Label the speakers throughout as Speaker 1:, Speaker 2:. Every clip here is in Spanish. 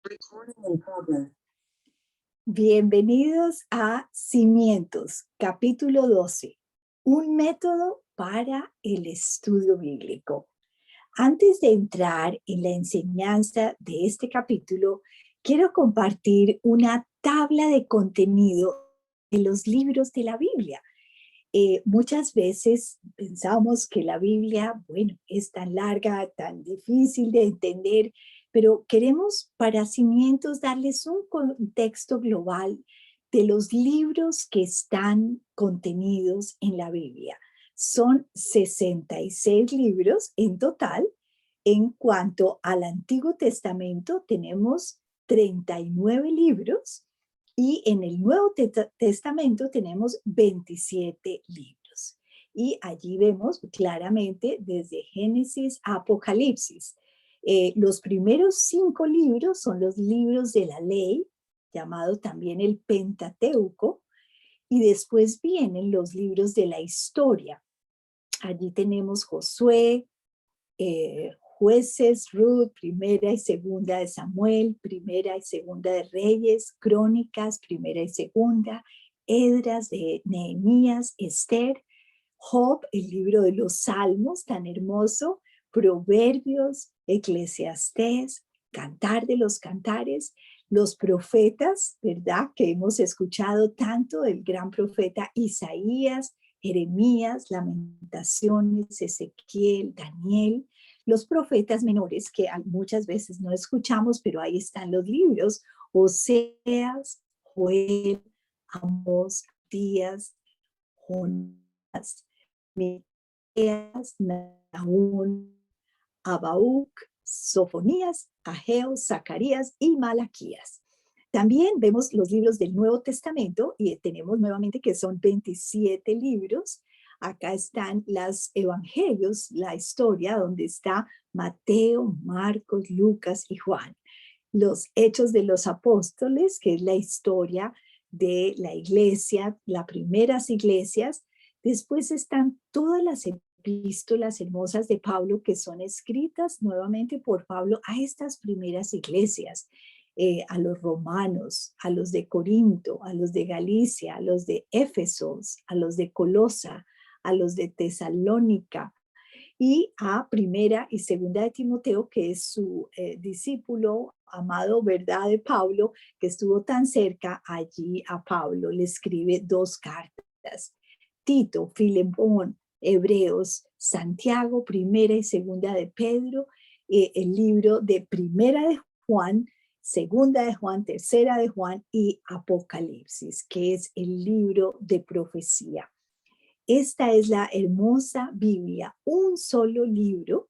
Speaker 1: Recording in progress.
Speaker 2: Bienvenidos a Cimientos, capítulo 12, un método para el estudio bíblico. Antes de entrar en la enseñanza de este capítulo, quiero compartir una tabla de contenido de los libros de la Biblia. Muchas veces pensamos que la Biblia, bueno, es tan larga, tan difícil de entender, pero queremos para Cimientos darles un contexto global de los libros que están contenidos en la Biblia. Son 66 libros en total. En cuanto al Antiguo Testamento, tenemos 39 libros y en el Nuevo Testamento tenemos 27 libros. Y allí vemos claramente desde Génesis a Apocalipsis. Los primeros 5 libros son los libros de la ley, llamado también el Pentateuco, y después vienen los libros de la historia. Allí tenemos Josué, Jueces, Ruth, primera y segunda de Samuel, primera y segunda de Reyes, Crónicas, primera y segunda, Esdras, de Nehemías, Esther, Job, el libro de los Salmos, tan hermoso, Proverbios, Eclesiastés, Cantar de los Cantares, los profetas, ¿verdad? Que hemos escuchado tanto del gran profeta Isaías, Jeremías, Lamentaciones, Ezequiel, Daniel, los profetas menores que muchas veces no escuchamos, pero ahí están los libros, Oseas, Joel, Amós, Díaz, Jonás, Miqueas, Nahum, Habacuc, Sofonías, Ageo, Zacarías y Malaquías. También vemos los libros del Nuevo Testamento y tenemos nuevamente que son 27 libros. Acá están los evangelios, la historia donde está Mateo, Marcos, Lucas y Juan. Los Hechos de los Apóstoles, que es la historia de la iglesia, las primeras iglesias. Después están todas las epístolas hermosas de Pablo que son escritas nuevamente por Pablo a estas primeras iglesias, a los romanos, a los de Corinto, a los de Galicia, a los de Éfesos, a los de Colosa, a los de Tesalónica y a primera y segunda de Timoteo, que es su discípulo amado, ¿verdad? De Pablo, que estuvo tan cerca. Allí a Pablo le escribe 2 cartas. Tito, Filemón, Hebreos, Santiago, primera y segunda de Pedro, el libro de primera de Juan, segunda de Juan, tercera de Juan y Apocalipsis, que es el libro de profecía. Esta es la hermosa Biblia, un solo libro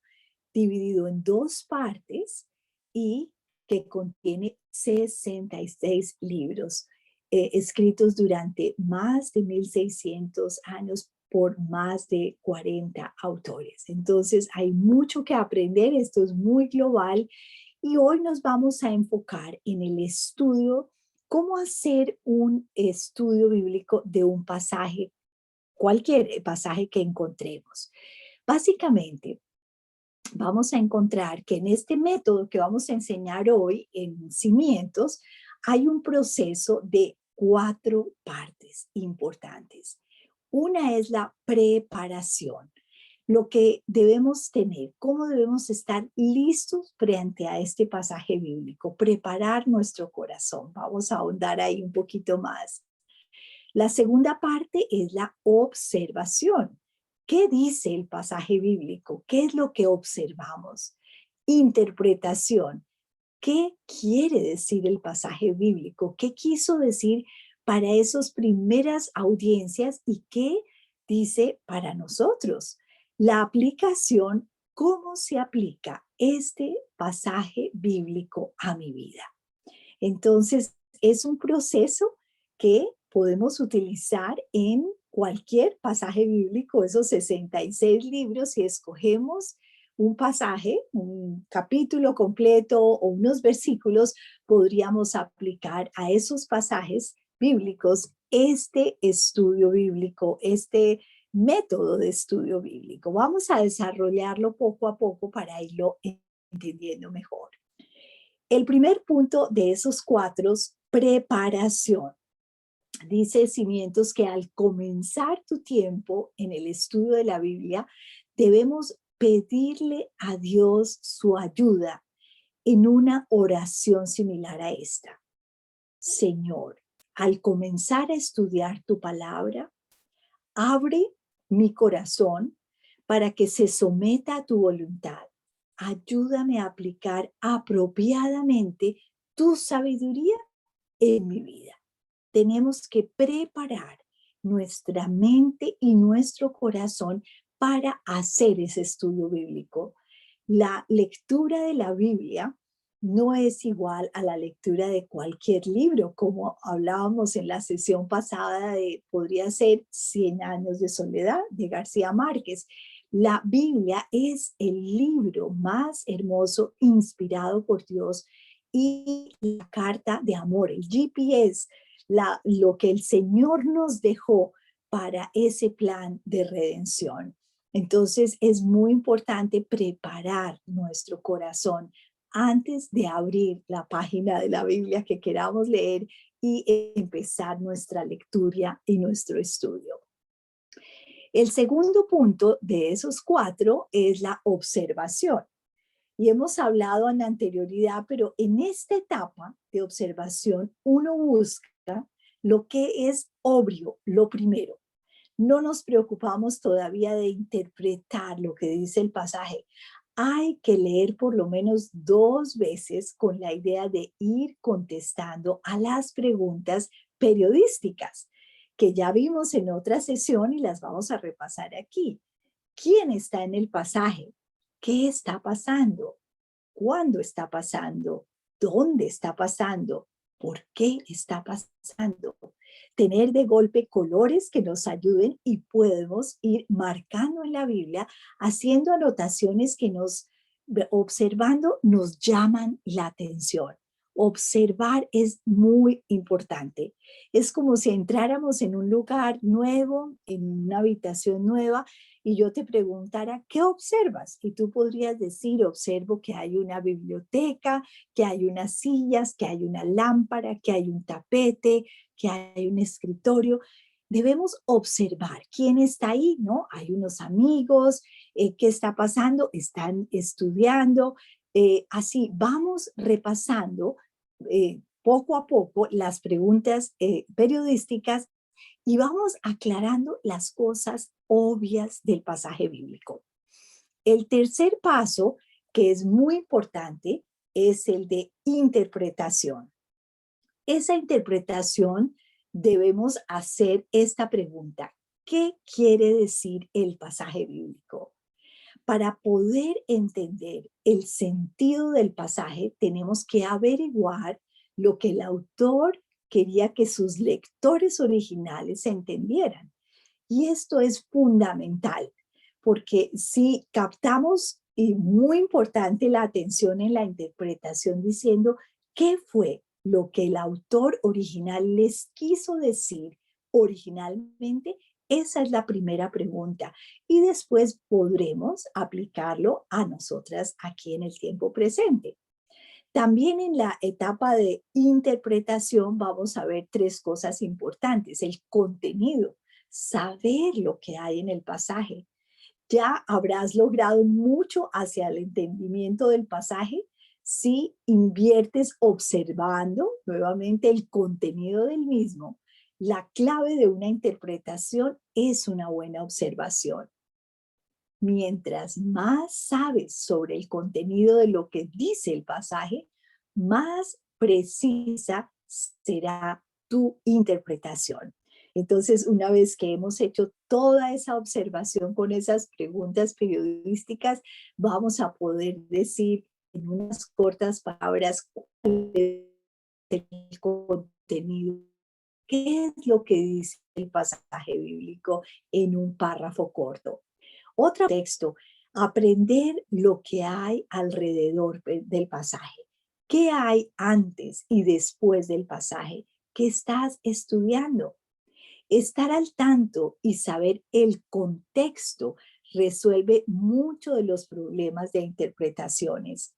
Speaker 2: dividido en 2 partes y que contiene 66 libros escritos durante más de 1600 años por más de 40 autores. Entonces hay mucho que aprender, esto es muy global y hoy nos vamos a enfocar en el estudio, cómo hacer un estudio bíblico de un pasaje, cualquier pasaje que encontremos. Básicamente, vamos a encontrar que en este método que vamos a enseñar hoy en Cimientos, hay un proceso de 4 partes importantes. Una es la preparación, lo que debemos tener, cómo debemos estar listos frente a este pasaje bíblico, preparar nuestro corazón. Vamos a ahondar ahí un poquito más. La segunda parte es la observación. ¿Qué dice el pasaje bíblico? ¿Qué es lo que observamos? Interpretación. ¿Qué quiere decir el pasaje bíblico? ¿Qué quiso decir para esas primeras audiencias y qué dice para nosotros? La aplicación, ¿cómo se aplica este pasaje bíblico a mi vida? Entonces, es un proceso que podemos utilizar en cualquier pasaje bíblico, esos 66 libros, si escogemos un pasaje, un capítulo completo o unos versículos, podríamos aplicar a esos pasajes bíblicos este estudio bíblico, este método de estudio bíblico. Vamos a desarrollarlo poco a poco para irlo entendiendo mejor. El primer punto de esos 4, preparación. Dice Cimientos que al comenzar tu tiempo en el estudio de la Biblia, debemos pedirle a Dios su ayuda en una oración similar a esta. Señor, al comenzar a estudiar tu palabra, abre mi corazón para que se someta a tu voluntad. Ayúdame a aplicar apropiadamente tu sabiduría en mi vida. Tenemos que preparar nuestra mente y nuestro corazón para hacer ese estudio bíblico. La lectura de la Biblia no es igual a la lectura de cualquier libro, como hablábamos en la sesión pasada de, podría ser 100 años de soledad de García Márquez. La Biblia es el libro más hermoso inspirado por Dios y la carta de amor, el GPS, lo que el Señor nos dejó para ese plan de redención. Entonces es muy importante preparar nuestro corazón antes de abrir la página de la Biblia que queramos leer y empezar nuestra lectura y nuestro estudio. El segundo punto de esos 4 es la observación. Y hemos hablado en anterioridad, pero en esta etapa de observación uno busca lo que es obvio, lo primero. No nos preocupamos todavía de interpretar lo que dice el pasaje. Hay que leer por lo menos 2 veces con la idea de ir contestando a las preguntas periodísticas que ya vimos en otra sesión y las vamos a repasar aquí. ¿Quién está en el pasaje? ¿Qué está pasando? ¿Cuándo está pasando? ¿Dónde está pasando? ¿Por qué está pasando? Tener de golpe colores que nos ayuden y podemos ir marcando en la Biblia, haciendo anotaciones que observando, nos llaman la atención. Observar es muy importante. Es como si entráramos en un lugar nuevo, en una habitación nueva, y yo te preguntara, ¿qué observas? Y tú podrías decir, observo que hay una biblioteca, que hay unas sillas, que hay una lámpara, que hay un tapete, que hay un escritorio. Debemos observar quién está ahí, ¿no? Hay unos amigos, ¿qué está pasando? Están estudiando. Así vamos repasando poco a poco las preguntas periodísticas y vamos aclarando las cosas obvias del pasaje bíblico. El tercer paso, que es muy importante, es el de interpretación. Esa interpretación debemos hacer esta pregunta. ¿Qué quiere decir el pasaje bíblico? Para poder entender el sentido del pasaje, tenemos que averiguar lo que el autor quería que sus lectores originales entendieran. Y esto es fundamental, porque si captamos, y muy importante la atención en la interpretación diciendo qué fue lo que el autor original les quiso decir originalmente, esa es la primera pregunta. Y después podremos aplicarlo a nosotras aquí en el tiempo presente. También en la etapa de interpretación vamos a ver 3 cosas importantes. El contenido, saber lo que hay en el pasaje. Ya habrás logrado mucho hacia el entendimiento del pasaje si inviertes observando nuevamente el contenido del mismo. La clave de una interpretación es una buena observación. Mientras más sabes sobre el contenido de lo que dice el pasaje, más precisa será tu interpretación. Entonces, una vez que hemos hecho toda esa observación con esas preguntas periodísticas, vamos a poder decir en unas cortas palabras cuál es el contenido, qué es lo que dice el pasaje bíblico en un párrafo corto. Otro texto, aprender lo que hay alrededor del pasaje. ¿Qué hay antes y después del pasaje? ¿Qué estás estudiando? Estar al tanto y saber el contexto resuelve mucho de los problemas de interpretaciones.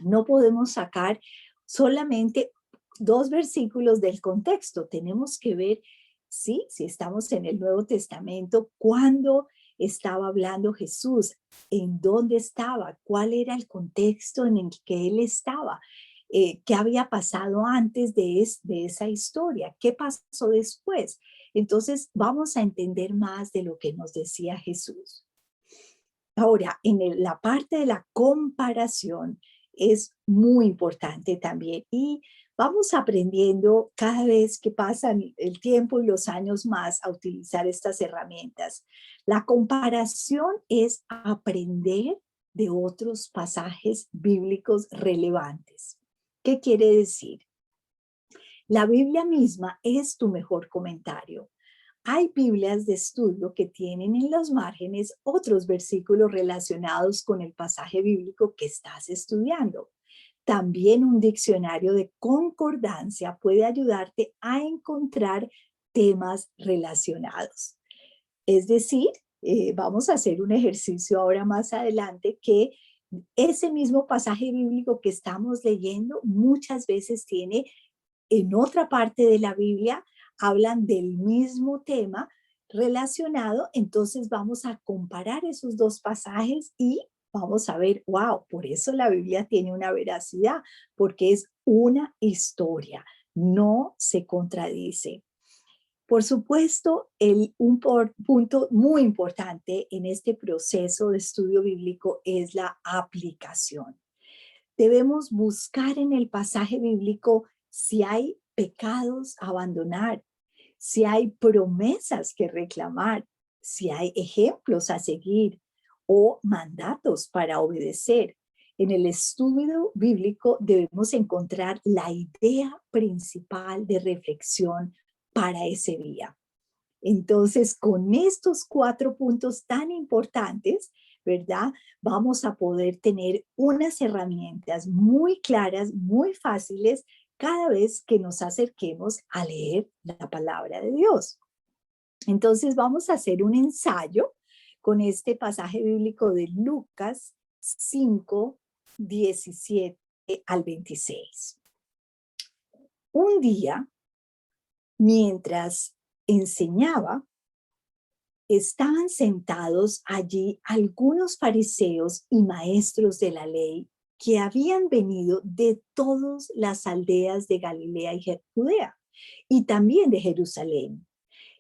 Speaker 2: No podemos sacar solamente 2 versículos del contexto. Tenemos que ver, sí, si estamos en el Nuevo Testamento, cuándo estaba hablando Jesús, en dónde estaba, cuál era el contexto en el que él estaba, qué había pasado antes de esa historia, qué pasó después. Entonces vamos a entender más de lo que nos decía Jesús. Ahora, la parte de la comparación es muy importante también y vamos aprendiendo cada vez que pasan el tiempo y los años más a utilizar estas herramientas. La comparación es aprender de otros pasajes bíblicos relevantes. ¿Qué quiere decir? La Biblia misma es tu mejor comentario. Hay Biblias de estudio que tienen en los márgenes otros versículos relacionados con el pasaje bíblico que estás estudiando. También un diccionario de concordancia puede ayudarte a encontrar temas relacionados. Es decir, vamos a hacer un ejercicio ahora más adelante que ese mismo pasaje bíblico que estamos leyendo muchas veces tiene en otra parte de la Biblia hablan del mismo tema relacionado, entonces vamos a comparar esos dos pasajes y vamos a ver, wow, por eso la Biblia tiene una veracidad, porque es una historia, no se contradice. Por supuesto, punto muy importante en este proceso de estudio bíblico es la aplicación. Debemos buscar en el pasaje bíblico si hay pecados a abandonar, si hay promesas que reclamar, si hay ejemplos a seguir o mandatos para obedecer. En el estudio bíblico debemos encontrar la idea principal de reflexión para ese día. Entonces, con estos 4 puntos tan importantes, ¿verdad? Vamos a poder tener unas herramientas muy claras, muy fáciles, cada vez que nos acerquemos a leer la palabra de Dios. Entonces, vamos a hacer un ensayo con este pasaje bíblico de Lucas 5, 17 al 26. Un día, mientras enseñaba, estaban sentados allí algunos fariseos y maestros de la ley que habían venido de todas las aldeas de Galilea y Judea y también de Jerusalén.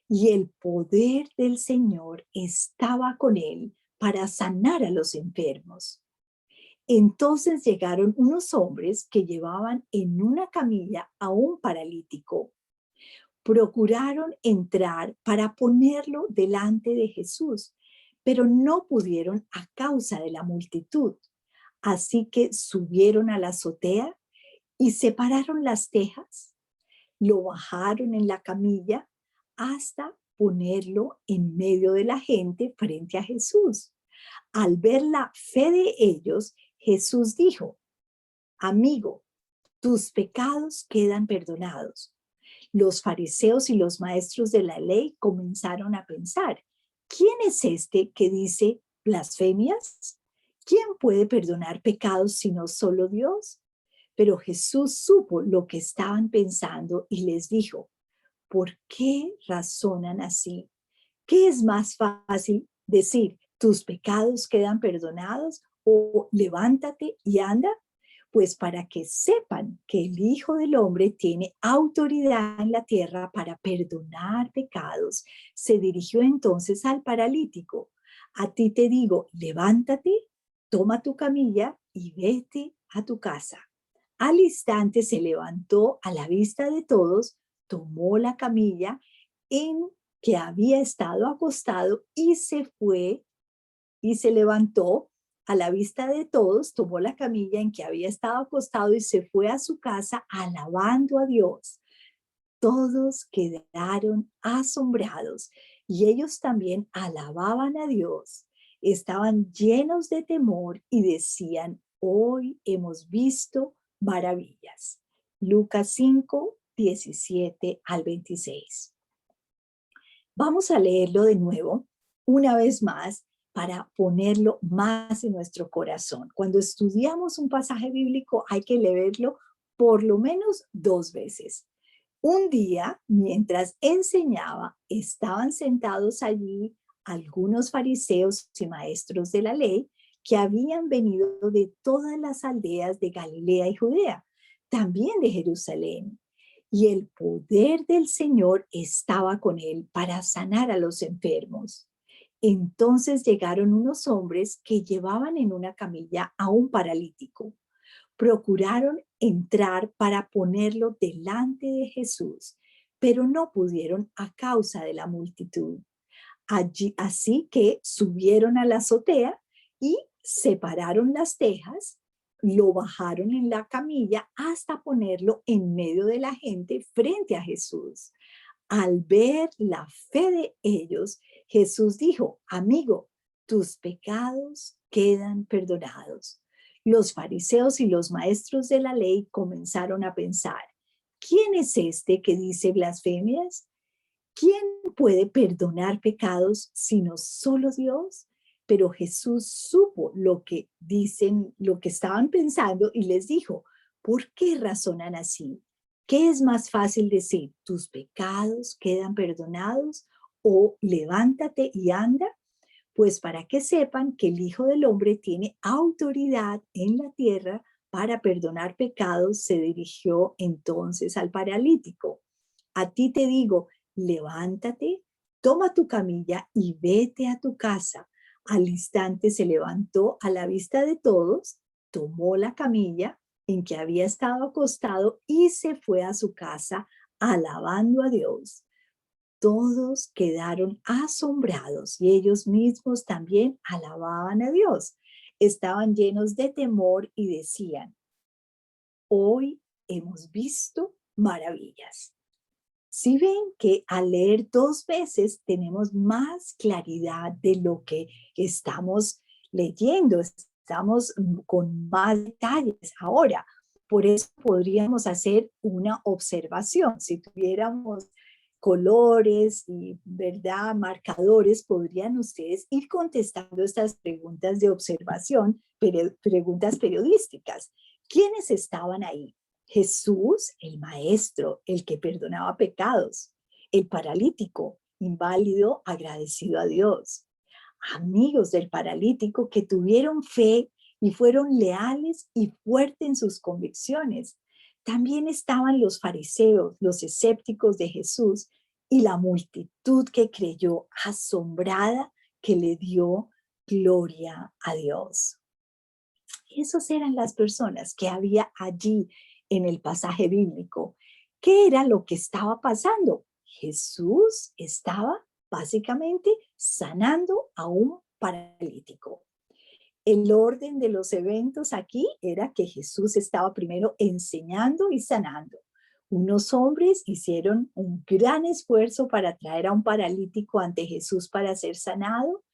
Speaker 2: Y el poder del Señor estaba con él para sanar a los enfermos. Entonces llegaron unos hombres que llevaban en una camilla a un paralítico. Procuraron entrar para ponerlo delante de Jesús, pero no pudieron a causa de la multitud. Así que subieron a la azotea y separaron las tejas, lo bajaron en la camilla hasta ponerlo en medio de la gente frente a Jesús. Al ver la fe de ellos, Jesús dijo: amigo, tus pecados quedan perdonados. Los fariseos y los maestros de la ley comenzaron a pensar: ¿quién es este que dice blasfemias? ¿Quién puede perdonar pecados sino solo Dios? Pero Jesús supo lo que estaban pensando y les dijo: ¿por qué razonan así? ¿Qué es más fácil decir, tus pecados quedan perdonados, o levántate y anda? Pues para que sepan que el Hijo del Hombre tiene autoridad en la tierra para perdonar pecados, se dirigió entonces al paralítico: a ti te digo, levántate, toma tu camilla y vete a tu casa. Al instante se levantó a la vista de todos, tomó la camilla en que había estado acostado y se fue y se levantó a la vista de todos, tomó la camilla en que había estado acostado y se fue a su casa alabando a Dios. Todos quedaron asombrados y ellos también alababan a Dios. Estaban llenos de temor y decían: hoy hemos visto maravillas. Lucas 5, 17 al 26. Vamos a leerlo de nuevo, una vez más, para ponerlo más en nuestro corazón. Cuando estudiamos un pasaje bíblico hay que leerlo por lo menos 2 veces. Un día, mientras enseñaba, estaban sentados allí algunos fariseos y maestros de la ley que habían venido de todas las aldeas de Galilea y Judea, también de Jerusalén. Y el poder del Señor estaba con él para sanar a los enfermos. Entonces llegaron unos hombres que llevaban en una camilla a un paralítico. Procuraron entrar para ponerlo delante de Jesús, pero no pudieron a causa de la multitud. Así que subieron a la azotea y separaron las tejas, lo bajaron en la camilla hasta ponerlo en medio de la gente frente a Jesús. Al ver la fe de ellos, Jesús dijo: amigo, tus pecados quedan perdonados. Los fariseos y los maestros de la ley comenzaron a pensar: ¿quién es este que dice blasfemias? ¿Quién puede perdonar pecados sino solo Dios? Pero Jesús supo lo que dicen, lo que estaban pensando y les dijo: ¿por qué razonan así? ¿Qué es más fácil decir, tus pecados quedan perdonados, o levántate y anda? Pues para que sepan que el Hijo del Hombre tiene autoridad en la tierra para perdonar pecados, se dirigió entonces al paralítico. A ti te digo, levántate, toma tu camilla y vete a tu casa. Al instante se levantó a la vista de todos, tomó la camilla en que había estado acostado y se fue a su casa alabando a Dios. Todos quedaron asombrados y ellos mismos también alababan a Dios. Estaban llenos de temor y decían: hoy hemos visto maravillas. Si ven que al leer 2 veces tenemos más claridad de lo que estamos leyendo, estamos con más detalles. Ahora, por eso podríamos hacer una observación. Si tuviéramos colores y, ¿verdad?, marcadores, podrían ustedes ir contestando estas preguntas de observación, preguntas periodísticas. ¿Quiénes estaban ahí? Jesús, el maestro, el que perdonaba pecados; el paralítico, inválido, agradecido a Dios; amigos del paralítico que tuvieron fe y fueron leales y fuertes en sus convicciones. También estaban los fariseos, los escépticos de Jesús, y la multitud que creyó asombrada, que le dio gloria a Dios. Esas eran las personas que había allí en el pasaje bíblico. ¿Qué era lo que estaba pasando? Jesús estaba básicamente sanando a un paralítico. El orden de los eventos aquí era que Jesús estaba primero enseñando y sanando. Unos hombres hicieron un gran esfuerzo para traer a un paralítico ante Jesús para ser sanado.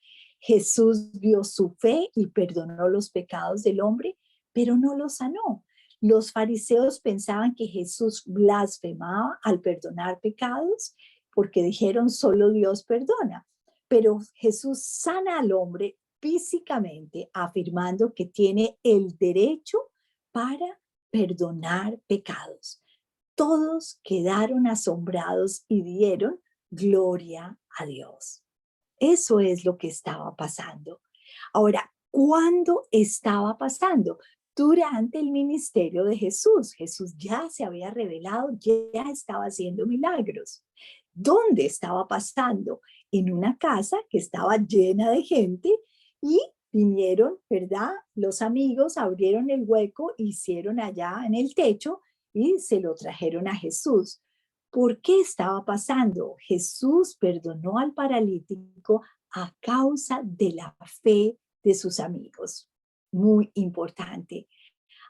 Speaker 2: Jesús vio su fe y perdonó los pecados del hombre, pero no lo sanó. Los fariseos pensaban que Jesús blasfemaba al perdonar pecados porque dijeron solo Dios perdona. Pero Jesús sana al hombre físicamente, afirmando que tiene el derecho para perdonar pecados. Todos quedaron asombrados y dieron gloria a Dios. Eso es lo que estaba pasando. Ahora, ¿cuándo estaba pasando? Durante el ministerio de Jesús. Jesús ya se había revelado, ya estaba haciendo milagros. ¿Dónde estaba pasando? En una casa que estaba llena de gente, y vinieron, ¿verdad? Los amigos abrieron el hueco, hicieron allá en el techo y se lo trajeron a Jesús. ¿Por qué estaba pasando? Jesús perdonó al paralítico a causa de la fe de sus amigos. Muy importante.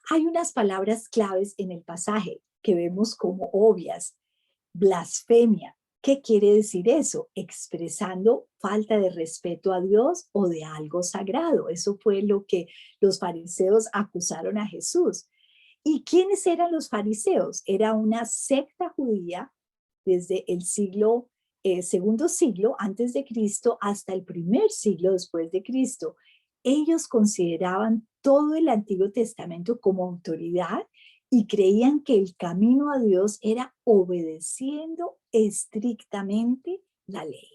Speaker 2: Hay unas palabras claves en el pasaje que vemos como obvias. Blasfemia. ¿Qué quiere decir eso? Expresando falta de respeto a Dios o de algo sagrado. Eso fue lo que los fariseos acusaron a Jesús. ¿Y quiénes eran los fariseos? Era una secta judía desde el siglo segundo siglo antes de Cristo hasta el primer siglo después de Cristo. Ellos consideraban todo el Antiguo Testamento como autoridad y creían que el camino a Dios era obedeciendo estrictamente la ley.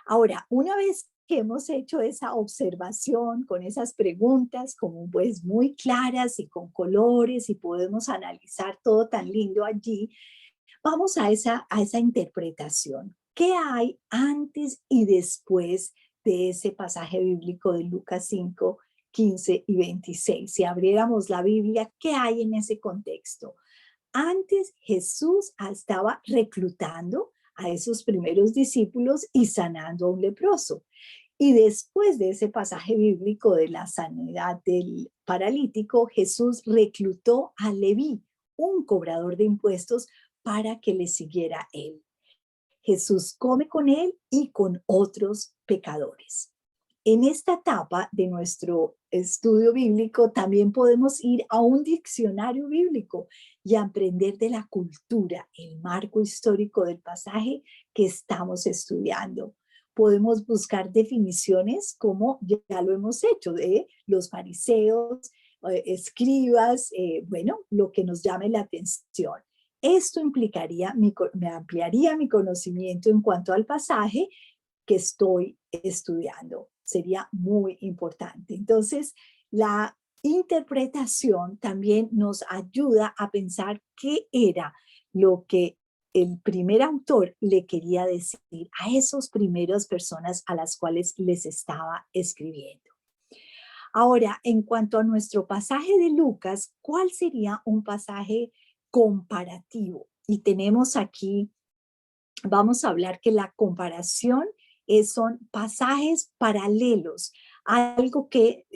Speaker 2: Ahora, una vez que hemos hecho esa observación con esas preguntas como pues muy claras y con colores y podemos analizar todo tan lindo allí, vamos a esa interpretación. ¿Qué hay antes y después de ese pasaje bíblico de Lucas 5, 15 y 26? Si abriéramos la Biblia, ¿qué hay en ese contexto? Antes Jesús estaba reclutando a esos primeros discípulos y sanando a un leproso. Y después de ese pasaje bíblico de la sanidad del paralítico, Jesús reclutó a Leví, un cobrador de impuestos, para que le siguiera él. Jesús come con él y con otros pecadores. En esta etapa de nuestro estudio bíblico también podemos ir a un diccionario bíblico y aprender de la cultura, el marco histórico del pasaje que estamos estudiando. Podemos buscar definiciones como ya lo hemos hecho de los fariseos, escribas, bueno, lo que nos llame la atención. Esto implicaría, me ampliaría mi conocimiento en cuanto al pasaje que estoy estudiando. Sería muy importante. Entonces, la interpretación también nos ayuda a pensar qué era lo que el primer autor le quería decir a esas primeras personas a las cuales les estaba escribiendo. Ahora, en cuanto a nuestro pasaje de Lucas, ¿cuál sería un pasaje comparativo? Y tenemos aquí, vamos a hablar que la comparación son pasajes paralelos, algo que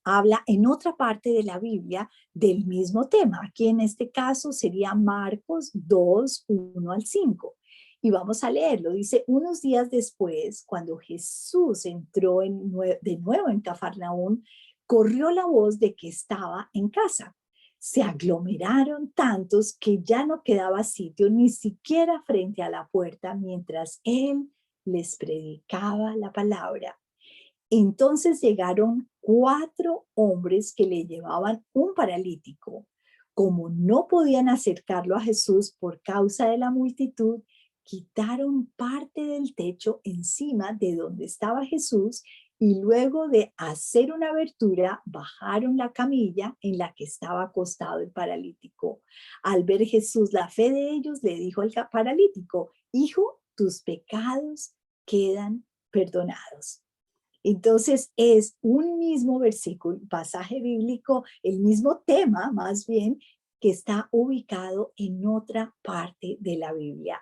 Speaker 2: habla en otra parte de la Biblia del mismo tema. Aquí en este caso sería Marcos 2, 1 al 5. Y vamos a leerlo. Dice, unos días después, cuando Jesús entró de nuevo en Cafarnaún, corrió la voz de que estaba en casa. Se aglomeraron tantos que ya no quedaba sitio ni siquiera frente a la puerta mientras él les predicaba la palabra. Entonces llegaron 4 hombres que le llevaban un paralítico. Como no podían acercarlo a Jesús por causa de la multitud, quitaron parte del techo encima de donde estaba Jesús y luego de hacer una abertura, bajaron la camilla en la que estaba acostado el paralítico. Al ver Jesús la fe de ellos, le dijo al paralítico, hijo, tus pecados quedan perdonados. Entonces es un mismo versículo, pasaje bíblico, el mismo tema más bien, que está ubicado en otra parte de la Biblia.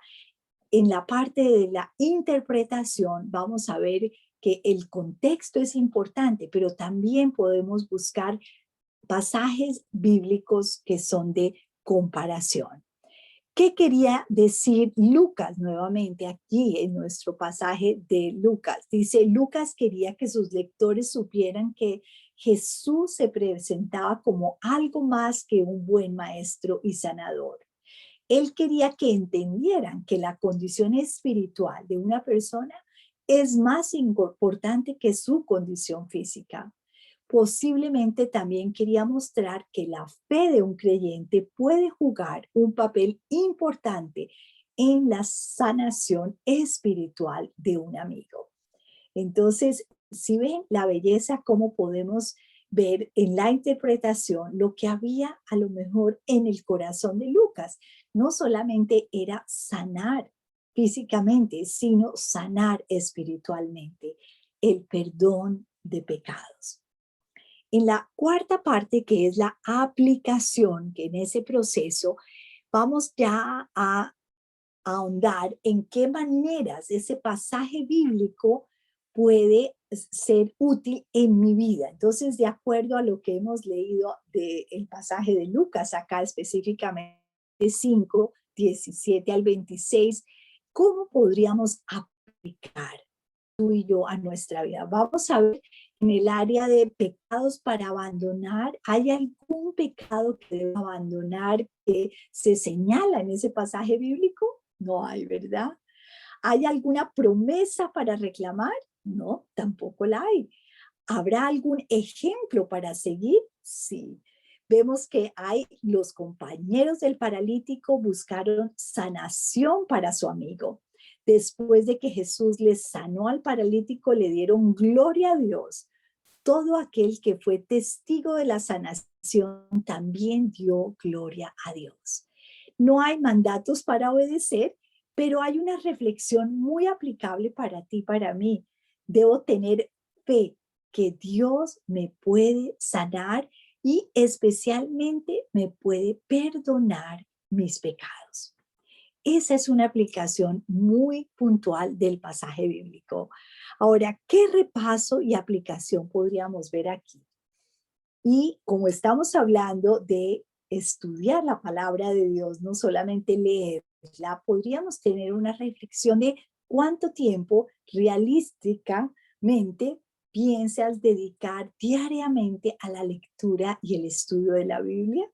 Speaker 2: En la parte de la interpretación vamos a ver que el contexto es importante, pero también podemos buscar pasajes bíblicos que son de comparación. ¿Qué quería decir Lucas nuevamente aquí en nuestro pasaje de Lucas? Dice, Lucas quería que sus lectores supieran que Jesús se presentaba como algo más que un buen maestro y sanador. Él quería que entendieran que la condición espiritual de una persona es más importante que su condición física. Posiblemente también quería mostrar que la fe de un creyente puede jugar un papel importante en la sanación espiritual de un amigo. Entonces, si ven la belleza, cómo podemos ver en la interpretación lo que había a lo mejor en el corazón de Lucas. No solamente era sanar físicamente, sino sanar espiritualmente, el perdón de pecados. En la cuarta parte, que es la aplicación, que en ese proceso vamos ya a ahondar en qué maneras ese pasaje bíblico puede ser útil en mi vida. Entonces, de acuerdo a lo que hemos leído del pasaje de Lucas, acá específicamente 5, 17 al 26, ¿cómo podríamos aplicar tú y yo a nuestra vida? Vamos a ver en el área de pecados para abandonar. ¿Hay algún pecado que debo abandonar que se señala en ese pasaje bíblico? No hay, ¿verdad? ¿Hay alguna promesa para reclamar? No, tampoco la hay. ¿Habrá algún ejemplo para seguir? Sí. Vemos que los compañeros del paralítico buscaron sanación para su amigo. Después de que Jesús les sanó al paralítico, le dieron gloria a Dios. Todo aquel que fue testigo de la sanación también dio gloria a Dios. No hay mandatos para obedecer, pero hay una reflexión muy aplicable para ti, para mí. Debo tener fe que Dios me puede sanar y especialmente me puede perdonar mis pecados. Esa es una aplicación muy puntual del pasaje bíblico. Ahora, ¿qué repaso y aplicación podríamos ver aquí? Y como estamos hablando de estudiar la palabra de Dios, no solamente leerla, podríamos tener una reflexión de cuánto tiempo realísticamente piensas dedicar diariamente a la lectura y el estudio de la Biblia.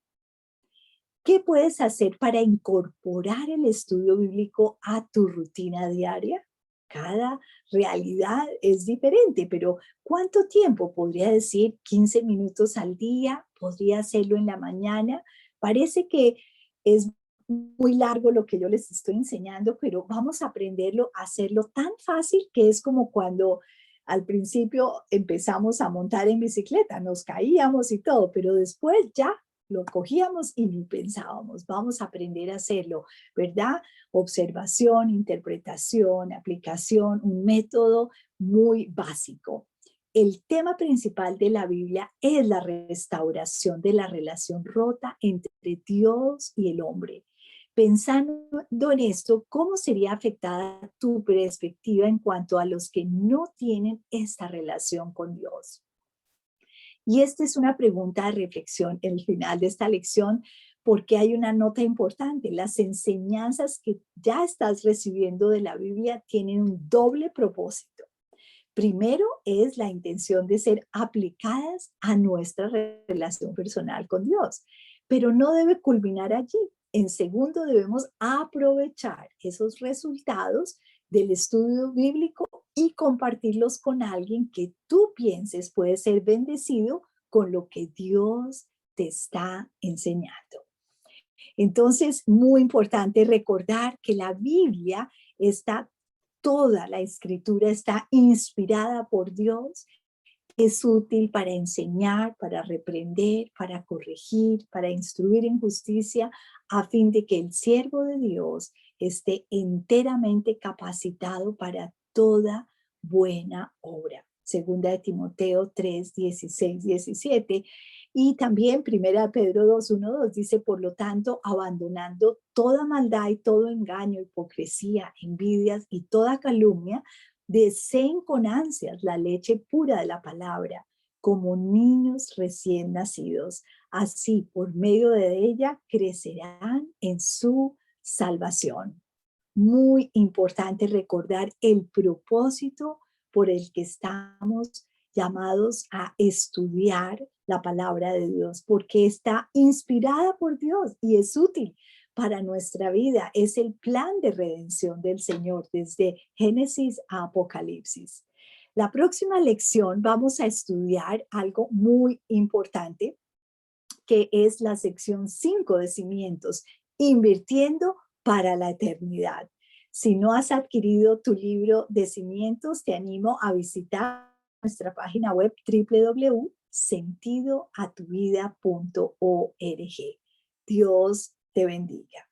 Speaker 2: ¿Qué puedes hacer para incorporar el estudio bíblico a tu rutina diaria? Cada realidad es diferente, pero ¿cuánto tiempo? Podría decir 15 minutos al día, podría hacerlo en la mañana. Parece que es muy largo lo que yo les estoy enseñando, pero vamos a aprenderlo, a hacerlo tan fácil que es como cuando al principio empezamos a montar en bicicleta, nos caíamos y todo, pero después ya lo cogíamos y ni pensábamos, vamos a aprender a hacerlo, ¿verdad? Observación, interpretación, aplicación, un método muy básico. El tema principal de la Biblia es la restauración de la relación rota entre Dios y el hombre. Pensando en esto, ¿cómo sería afectada tu perspectiva en cuanto a los que no tienen esta relación con Dios? Y esta es una pregunta de reflexión en el final de esta lección, porque hay una nota importante. Las enseñanzas que ya estás recibiendo de la Biblia tienen un doble propósito. Primero es la intención de ser aplicadas a nuestra relación personal con Dios, pero no debe culminar allí. En segundo, debemos aprovechar esos resultados del estudio bíblico y compartirlos con alguien que tú pienses puede ser bendecido con lo que Dios te está enseñando. Entonces, muy importante recordar que la Biblia está, toda la escritura está inspirada por Dios, es útil para enseñar, para reprender, para corregir, para instruir en justicia, a fin de que el siervo de Dios esté enteramente capacitado para toda buena obra. Segunda de Timoteo 3, 16, 17. Y también Primera de Pedro 2, 1, 2 dice, por lo tanto, abandonando toda maldad y todo engaño, hipocresía, envidias y toda calumnia, deseen con ansias la leche pura de la palabra, como niños recién nacidos. Así, por medio de ella, crecerán en su salvación. Muy importante recordar el propósito por el que estamos llamados a estudiar la palabra de Dios, porque está inspirada por Dios y es útil para nuestra vida. Es el plan de redención del Señor desde Génesis a Apocalipsis. La próxima lección vamos a estudiar algo muy importante, que es la sección 5 de cimientos, invirtiendo para la eternidad. Si no has adquirido tu libro de cimientos, te animo a visitar nuestra página web www.sentidoatuvida.org. Dios te bendiga.